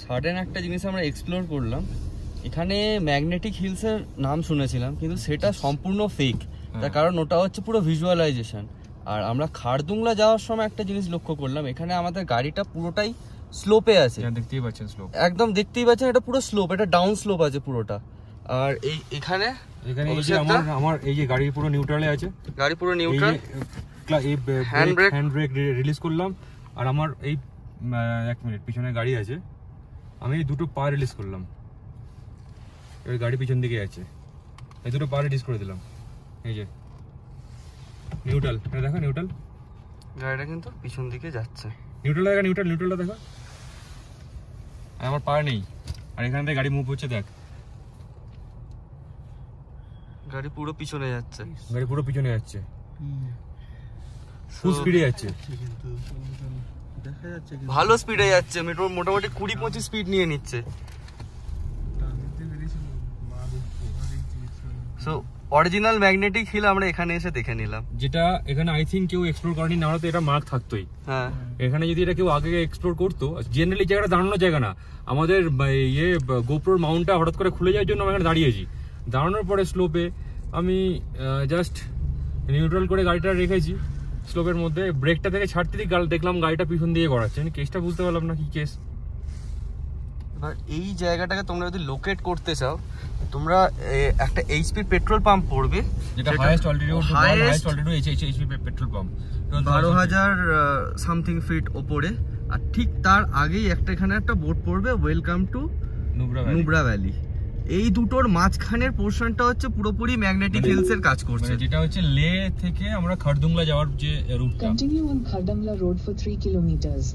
Sudden একটা জিনিস আমরা এক্সপ্লোর করলাম, এখানে ম্যাগনেটিক হিলসের নাম শুনেছিলাম কিন্তু সেটা সম্পূর্ণ ফেক, তার কারণ ওটা হচ্ছে পুরো ভিজুয়ালাইজেশন। আর আমরা খারদুংলা যাওয়ার সময় একটা জিনিস লক্ষ্য করলাম, এখানে আমাদের গাড়িটা পুরোটাই স্লোপে আছে, দেখতেই পাচ্ছেন স্লোপ, একদম দেখতেই পাচ্ছেন এটা পুরো স্লোপ, এটা ডাউন স্লোপ আছে পুরোটা। আর এখানে আমার এই যে গাড়ি পুরো নিউট্রালে আছে, গাড়ি পুরো নিউট্রাল, হ্যান্ড ব্রেক রিলিজ করলাম। আর আমার এই 1 মিনিট পিছনে গাড়ি আছে, আমি এই দুটো পা রিলিজ করলাম, এই গাড়ি পিছন দিকে আছে, এই দুটো পা রিলিজ করে দিলাম। এই যে নিউট্রাল, এটা দেখো নিউট্রাল, গাড়িটা কিন্তু পিছন দিকে যাচ্ছে, নিউট্রাল দেখা, নিউট্রালটা দেখো, আমার পা নেই। আর এখান থেকে গাড়ি মুভ হচ্ছে, দেখ গাড়ি পুরো পিছনে যাচ্ছে, গাড়ি পুরো পিছনে যাচ্ছে, ফুল স্পিডে যাচ্ছে, দেখা যাচ্ছে ভালো স্পিডে যাচ্ছে, মেট্রো মোটামুটি 20-25 স্পিড নিয়ে নিচ্ছে। সো অরিজিনাল ম্যাগনেটিক হিল আমরা এখানে এসে দেখে নিলাম, যেটা এখানে আই থিঙ্ক কেউ এক্সপ্লোর করেনি, না হলে তো এটা মার্ক থাকতোই। হ্যাঁ, এখানে যদি এটা কেউ আগে এক্সপ্লোর করতো, জেনারেলি জায়গাটা দাঁড়ানোর জায়গা না, আমাদের গোপ্রোর মাউন্টটা হঠাৎ করে খুলে যাওয়ার জন্য আমরা এখানে দাঁড়িয়েছি। দাঁড়ানোর পরে স্লোপে আমি জাস্ট নিউট্রাল করে গাড়িটা রেখেছি, স্লোপের মধ্যে ব্রেকটা থেকে ছাড়তে দিই, দেখলাম গাড়িটা পিছন দিয়ে গড়াচ্ছে, আমি কেসটা বুঝতে পারলাম না কি কেস। এবার এই জায়গাটাকে তোমরা যদি লোকেট করতে চাও, তোমরা একটা এইচপি পেট্রোল পাম্প পড়বে, যেটা highest already HP petrol pump, 12,000 something fit ওপরে। আর ঠিক তার আগেই এখানে একটা বোর্ড পড়বে, ওয়েলকাম টু নুব্রা ভ্যালি। এই দুটোর মাঝখানের পোরশনটা হচ্ছে পুরোপুরি ম্যাগনেটিক হিলস এর কাজ করছে, যেটা হচ্ছে লে থেকে আমরা খারদুংলা যাওয়ার যে রুটটা। Continue on Khardungla road for 3 kilometres.